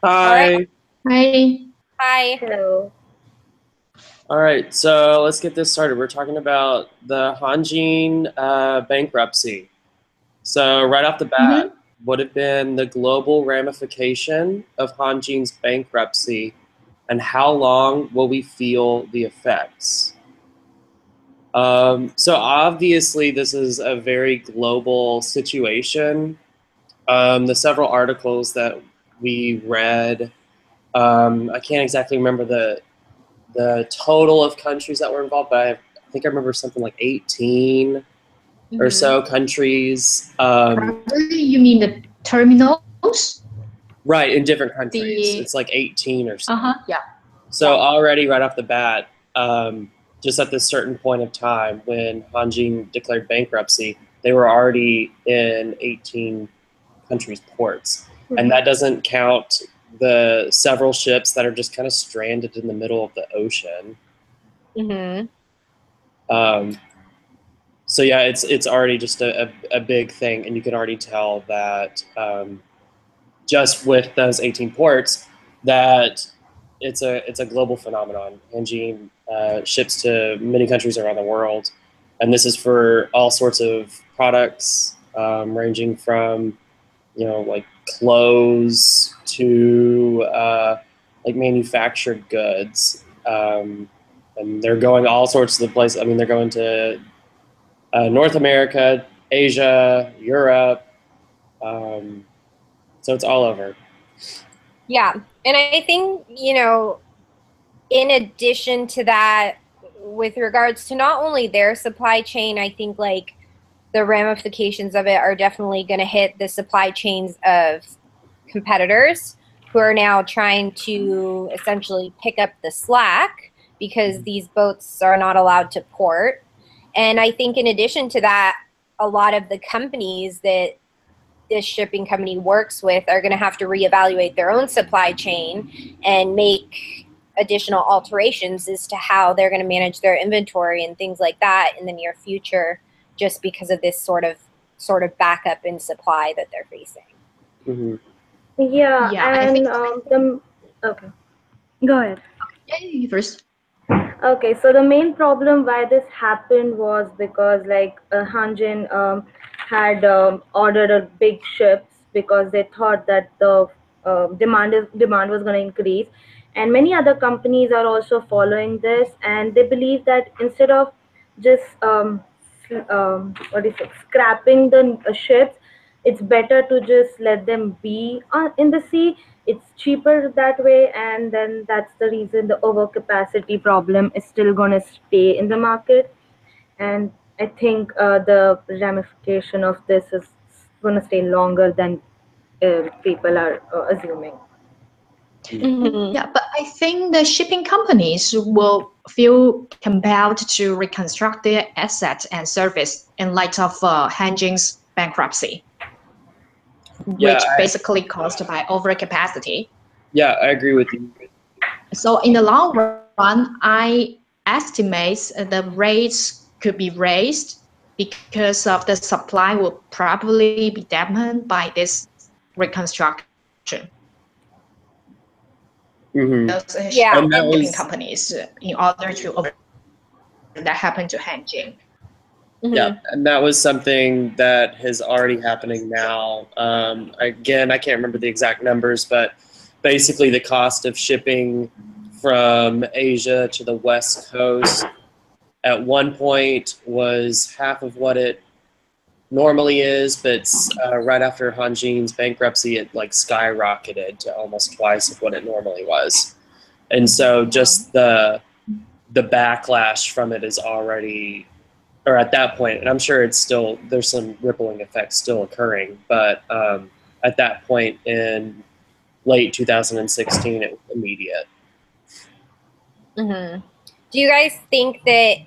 All right. Hi. Hi. Hi. Hello. All right, so let's get this started. We're talking about the Hanjin bankruptcy. So right off the bat, what have been the global ramification of Hanjin's bankruptcy, and how long will we feel the effects? So obviously, this is a very global situation. The several articles that we read, I can't exactly remember the total of countries that were involved, but I think I remember something like 18 or so countries. Probably you mean the terminals? Right, in different countries. The It's like 18 or so. yeah. So already right off the bat, just at this certain point of time when Hanjin declared bankruptcy, they were already in 18 countries' ports. And that doesn't count the several ships that are just kind of stranded in the middle of the ocean. So yeah, it's already just a big thing, and you can already tell that just with those 18 ports, that it's a global phenomenon. Hanjin ships to many countries around the world, and this is for all sorts of products, ranging from like clothes to like manufactured goods, and they're going all sorts of the places. I mean, they're going to North America, Asia, Europe. So it's all over. Yeah. And I think, in addition to that, with regards to not only their supply chain, I think like the ramifications of it are definitely going to hit the supply chains of competitors who are now trying to essentially pick up the slack because these boats are not allowed to port. And I think in addition to that, a lot of the companies that this shipping company works with are going to have to reevaluate their own supply chain and make additional alterations as to how they're going to manage their inventory and things like that in the near future, just because of this sort of backup in supply that they're facing. Mm-hmm. Yeah, I and think okay, go ahead. yeah, you first. Okay, so the main problem why this happened was because like Hanjin had ordered a big ships because they thought that the demand was going to increase, and many other companies are also following this, and they believe that instead of just what is it, scrapping the ships, it's better to just let them be in the sea. It's cheaper that way, and then that's the reason the overcapacity problem is still going to stay in the market. And I think the ramification of this is going to stay longer than people are assuming. Yeah, but I think the shipping companies will feel compelled to reconstruct their assets and service in light of Hanjin's bankruptcy, Yeah, which basically caused by overcapacity. yeah, I agree with you. So in the long run, I estimate the rates could be raised because of the supply will probably be dampened by this reconstruction. Mm-hmm. Those Yeah. And that shipping was companies in order to over that happened to Hanjin. yeah, and that was something that is already happening now. Again, I can't remember the exact numbers, but basically the cost of shipping from Asia to the West Coast at one point was half of what it normally is, but right after Hanjin's bankruptcy, it like skyrocketed to almost twice of what it normally was. And so just the backlash from it is already, or at that point, and I'm sure it's still, there's some rippling effects still occurring, but at that point in late 2016, it was immediate. Do you guys think that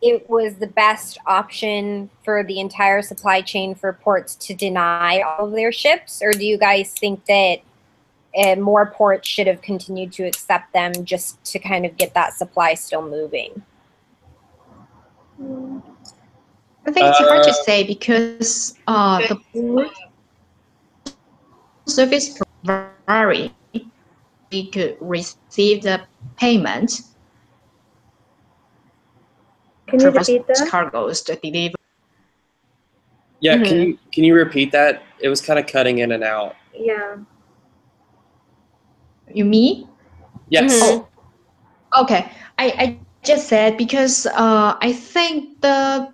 it was the best option for the entire supply chain for ports to deny all of their ships, or do you guys think that more ports should have continued to accept them just to kind of get that supply still moving? I think it's hard to say because the port service vary, we could receive the payment. Can you repeat that? Cargoes to deliver. Yeah, can you repeat that? It was kind of cutting in and out. Yeah. You mean? Yes. Oh, okay. I just said because I think the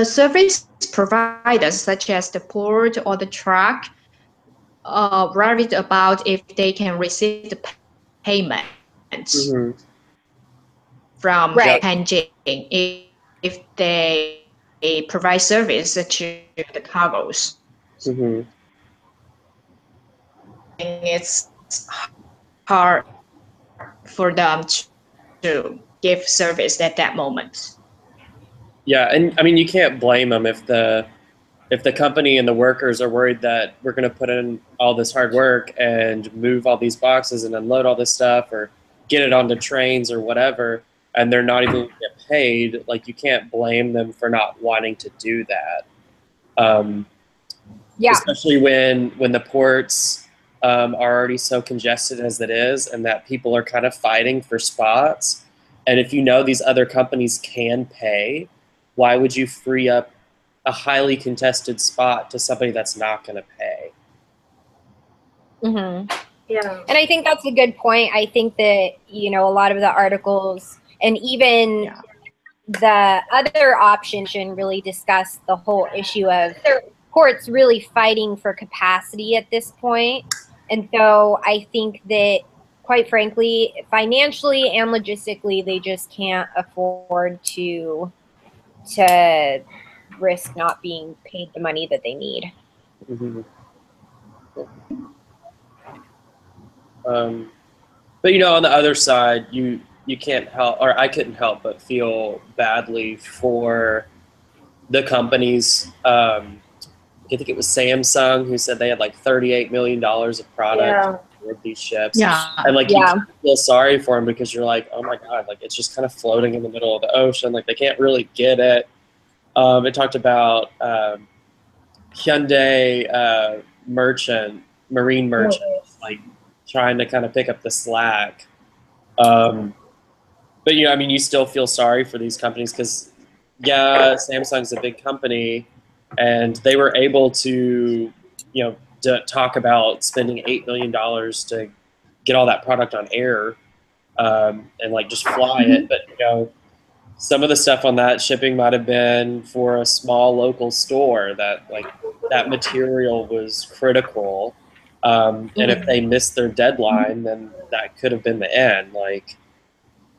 service providers such as the port or the truck worried about if they can receive the payment from Hanjin if they provide service to the cargoes. It's hard for them to give service at that moment. Yeah, and I mean you can't blame them if the company and the workers are worried that we're going to put in all this hard work and move all these boxes and unload all this stuff or get it onto trains or whatever, and they're not even going to get paid. Like, you can't blame them for not wanting to do that. Especially when the ports are already so congested as it is, and that people are kind of fighting for spots. And if you know these other companies can pay, why would you free up a highly contested spot to somebody that's not going to pay? Yeah. And I think that's a good point. I think that, a lot of the articles and even the other option really discuss the whole issue of ports really fighting for capacity at this point. And so I think that, quite frankly, financially and logistically, they just can't afford to risk not being paid the money that they need. But on the other side, you can't help, or I couldn't help but feel badly for the companies. I think it was Samsung who said they had like $38 million of product with these ships. And you feel sorry for them because you're like, oh my God, like it's just kind of floating in the middle of the ocean. Like they can't really get it. It talked about Hyundai marine merchants, like trying to kind of pick up the slack. But you still feel sorry for these companies because, Samsung's a big company, and they were able to, to talk about spending $8 million to get all that product on air, and like just fly it. But some of the stuff on that shipping might have been for a small local store that that material was critical. And if they missed their deadline, then that could have been the end.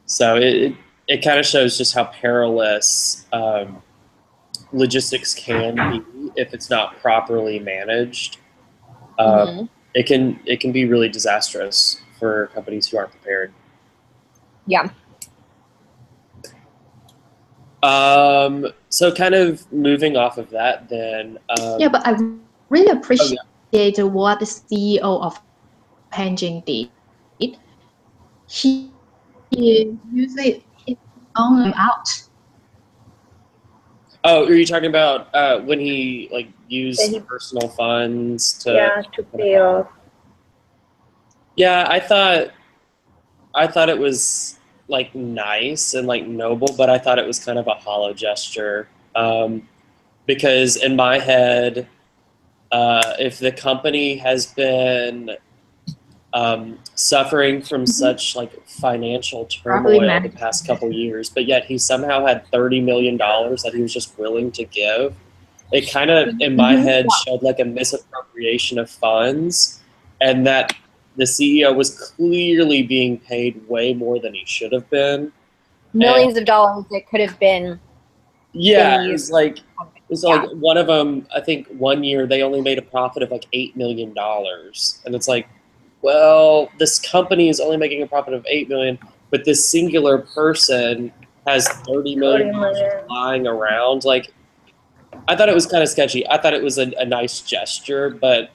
So it kind of shows just how perilous logistics can be if it's not properly managed. It can be really disastrous for companies who aren't prepared. Yeah. So kind of moving off of that then. But I really appreciate what the CEO of Hanjin did. He usually it's only out. Oh, are you talking about when he used personal funds to pay off? Yeah, I thought it was nice and noble, but I thought it was kind of a hollow gesture. Because in my head, if the company has been suffering from such financial turmoil the past couple years, but yet he somehow had $30 million that he was just willing to give, it kind of in my head showed a misappropriation of funds, and that the CEO was clearly being paid way more than he should have been. Millions of dollars that could have been. Yeah, it was one of them. I think one year they only made a profit of $8 million, and it's well, this company is only making a profit of $8 million, but this singular person has $30 million lying around. I thought it was kind of sketchy. I thought it was a nice gesture, but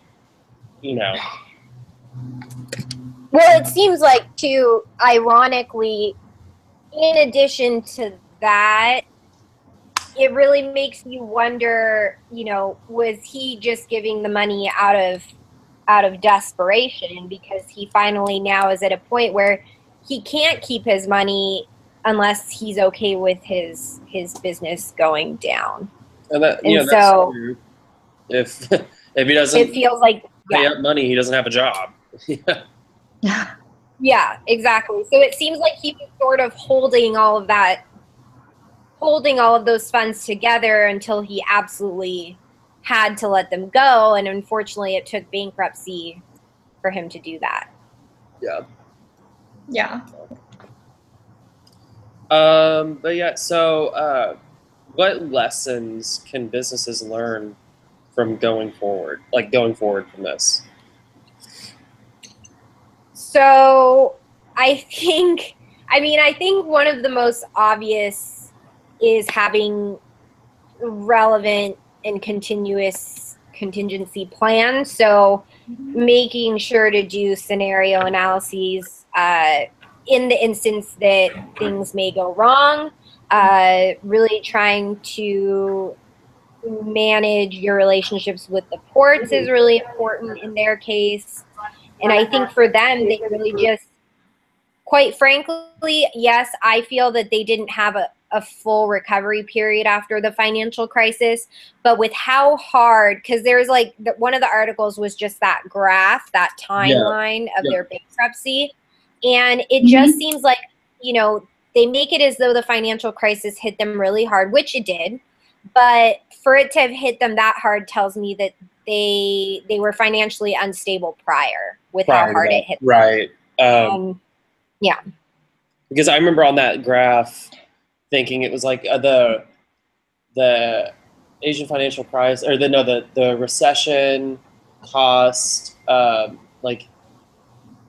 Well, it seems too, ironically, in addition to that, it really makes you wonder, was he just giving the money out of out of desperation because he finally now is at a point where he can't keep his money unless he's okay with his business going down. And that, And that's so true. If if he doesn't it feels like pay up money, he doesn't have a job. Yeah, exactly. So it seems like he was sort of holding all of those funds together until he absolutely had to let them go. And unfortunately, it took bankruptcy for him to do that. Yeah. Yeah. But yeah, so what lessons can businesses learn from going forward from this? So I think one of the most obvious is having relevant and continuous contingency plans. So making sure to do scenario analyses in the instance that things may go wrong, really trying to manage your relationships with the ports is really important in their case. And I think for them, they really just, quite frankly, yes, I feel that they didn't have a full recovery period after the financial crisis, but with how hard, because there's like one of the articles was just that graph, that timeline of their bankruptcy. And it just seems like, they make it as though the financial crisis hit them really hard, which it did. But for it to have hit them that hard tells me that they were financially unstable prior how hard it hit them. Right. Yeah. Because I remember on that graph thinking it was like the Asian financial crisis, or the recession cost like,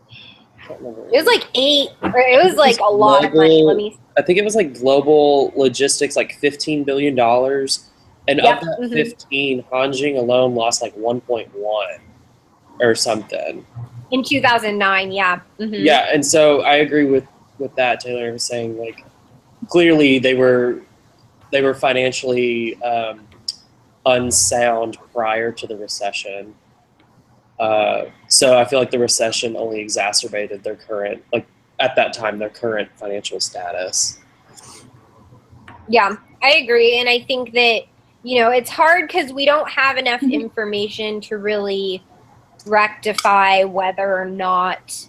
I can't remember. It was like it was like a lot of money. I think it was like global logistics, like $15 billion. And of that 15, Hanjin alone lost like 1.1 or something. In 2009, yeah. Yeah, and so I agree with that. Taylor was saying, like, clearly they were financially unsound prior to the recession. So I feel like the recession only exacerbated their current, like at that time, their current financial status. Yeah, I agree. And I think that, it's hard because we don't have enough information to really rectify whether or not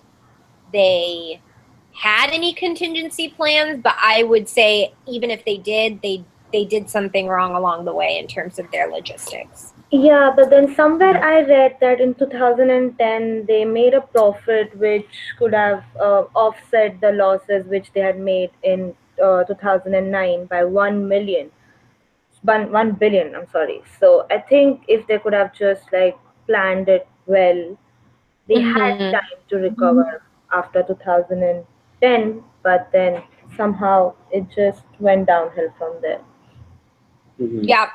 they had any contingency plans. But I would say even if they did, they did something wrong along the way in terms of their logistics. Yeah, but then somewhere I read that in 2010 they made a profit which could have offset the losses which they had made in 2009 by 1 billion. I'm sorry. So I think if they could have just like planned it well, they had time to recover after 2010, but then somehow it just went downhill from there. Yeah.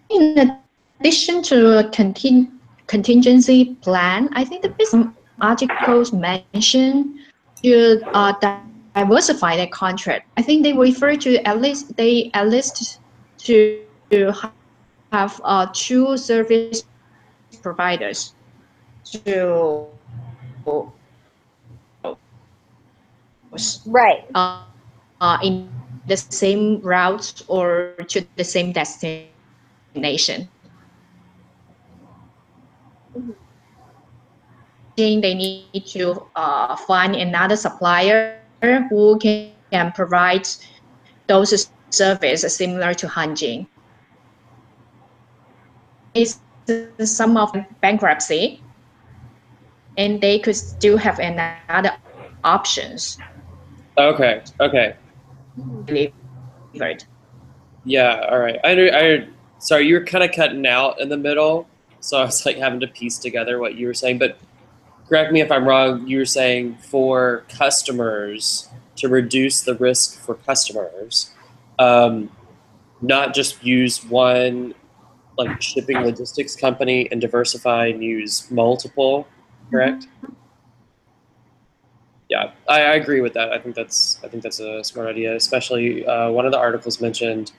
In addition to a contingency plan, I think the business articles mentioned should diversify their contract. I think they refer to at least to have two service providers to Right. In the same route or to the same destination. They need to find another supplier who can provide those services similar to Hanjin. It's some of bankruptcy, and they could still have another options. Okay. Delivered. Yeah. All right. I sorry, you were kind of cutting out in the middle, so I was like having to piece together what you were saying. But correct me if I'm wrong. You were saying for customers, to reduce the risk for customers, not just use one like shipping logistics company and diversify and use multiple, correct? Yeah, I agree with that. I think that's a smart idea. Especially one of the articles mentioned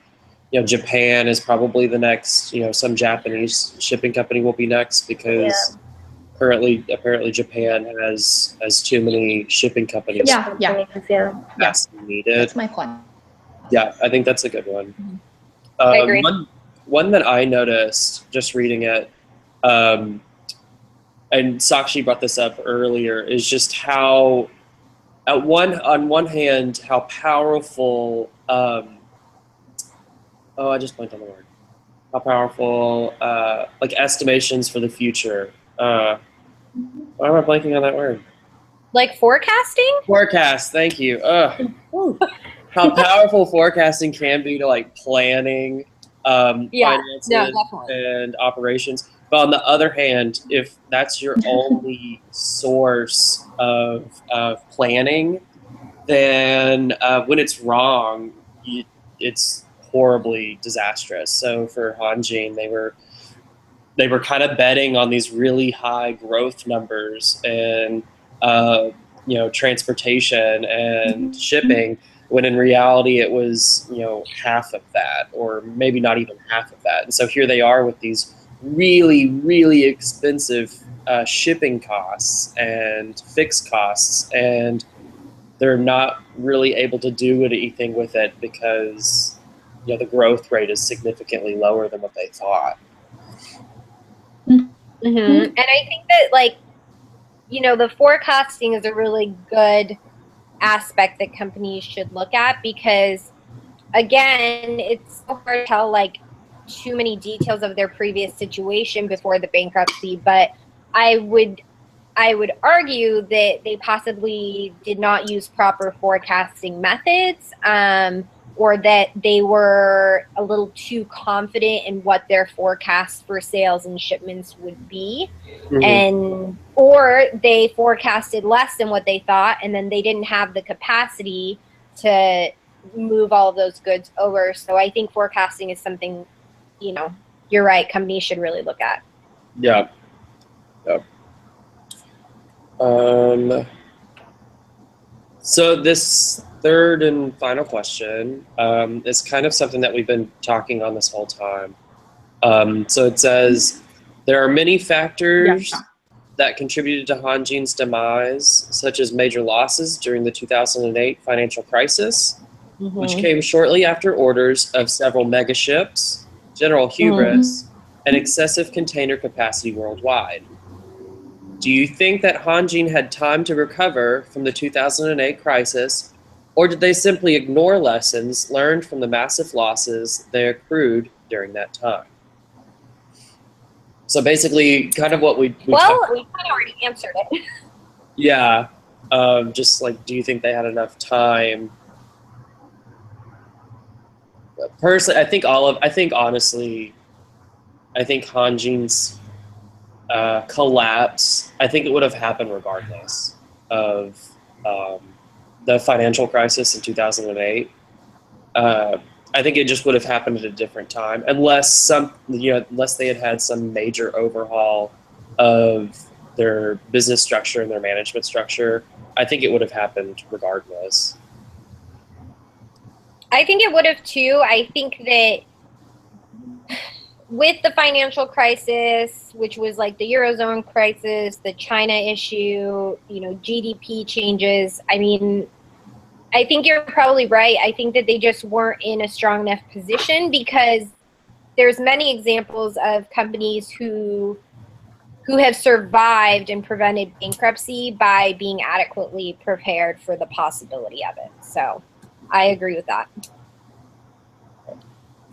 Japan is probably the next. Some Japanese shipping company will be next because Yeah. currently, apparently, Japan has too many shipping companies. Yeah, yeah, Yeah. yeah. Needed. That's my point. Yeah, I think that's a good one. I agree. One that I noticed just reading it, um, and Sakshi brought this up earlier, is just how, on one hand, how powerful. I just blanked on the word. How powerful, like estimations for the future. Why am I blanking on that word? Like forecasting? Forecast. Thank you. How powerful forecasting can be to like planning Yeah, finances no, definitely. and operations. But on the other hand, if that's your only source of planning, then when it's wrong, it's horribly disastrous. So for Hanjin, they were kind of betting on these really high growth numbers and transportation and shipping, when in reality it was half of that, or maybe not even half of that. And so here they are with these really, really expensive shipping costs and fixed costs, and they're not really able to do anything with it because the growth rate is significantly lower than what they thought. And I think that the forecasting is a really good aspect that companies should look at, because again, it's so hard to tell too many details of their previous situation before the bankruptcy, but I would argue that they possibly did not use proper forecasting methods, or that they were a little too confident in what their forecast for sales and shipments would be. Or they forecasted less than what they thought, and then they didn't have the capacity to move all of those goods over. So I think forecasting is something, you're right, companies should really look at. Yeah. So this third and final question is kind of something that we've been talking on this whole time. So it says, there are many factors that contributed to Hanjin's demise, such as major losses during the 2008 financial crisis, which came shortly after orders of several mega ships, general hubris, and excessive container capacity worldwide. Do you think that Hanjin had time to recover from the 2008 crisis, or did they simply ignore lessons learned from the massive losses they accrued during that time? So basically, kind of what we we kind of already answered it. Yeah, just like, do you think they had enough time? Personally, honestly, I think Hanjin's collapse, I think it would have happened regardless of the financial crisis in 2008. I think it just would have happened at a different time, unless they had some major overhaul of their business structure and their management structure. I think it would have happened regardless. I think it would have too. I think that with the financial crisis, which was like the Eurozone crisis, the China issue, GDP changes, I mean, I think you're probably right. I think that they just weren't in a strong enough position, because there's many examples of companies who have survived and prevented bankruptcy by being adequately prepared for the possibility of it. So I agree with that.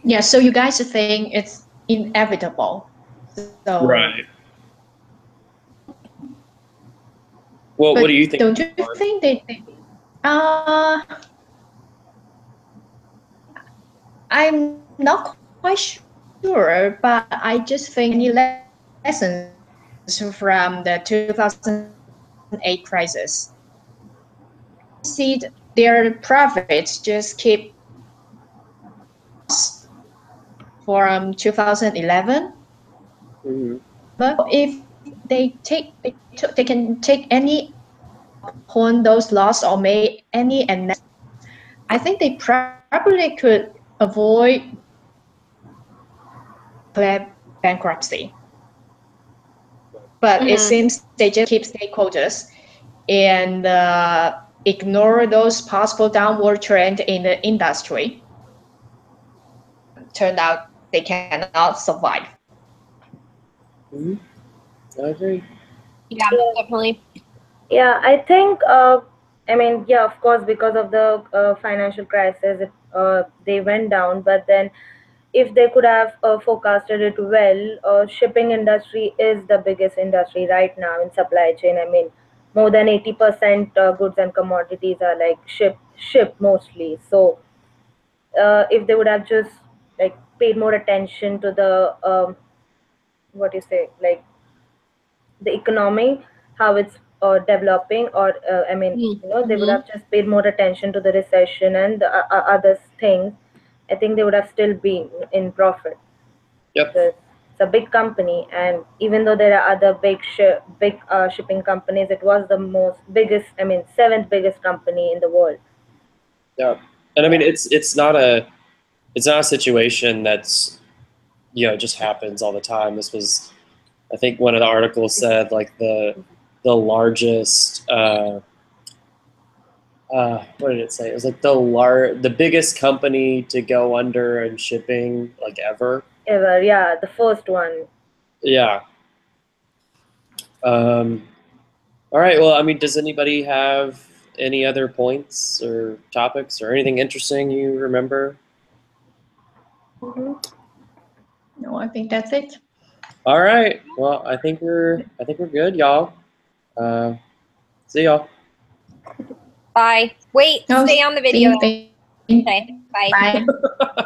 Yeah, so you guys think it's inevitable. So right. Well, what do you think? Don't you think they I'm not quite sure, but I just think any lessons from the 2008 crisis. See their profits just keep from 2011. But if they can take any upon those laws or make any analysis, I think they probably could avoid declare bankruptcy. But it seems they just keep stakeholders and ignore those possible downward trend in the industry. Turned out they cannot survive. I agree. Yeah, definitely. Yeah, I think, I mean, yeah, of course, because of the financial crisis, they went down. But then, if they could have forecasted it well, shipping industry is the biggest industry right now in supply chain. I mean, more than 80% goods and commodities are like shipped mostly. So, if they would have just like paid more attention to the what do you say, like the economy, how it's developing, or I mean, they would have just paid more attention to the recession and the other things. I think they would have still been in profit. Yep. Because it's a big company, and even though there are other big shipping companies, it was the most biggest. I mean, seventh biggest company in the world. Yeah, and I mean it's not a situation that's just happens all the time. This was, I think one of the articles said like the largest what did it say? It was like the biggest company to go under in shipping like ever. Ever, yeah, the first one. Yeah. All right. Well, I mean, does anybody have any other points or topics or anything interesting you remember? No, I think that's it. All right. Well, I think we're good, y'all. See y'all. Bye. Wait, No, stay on the video. see, Okay, bye. bye.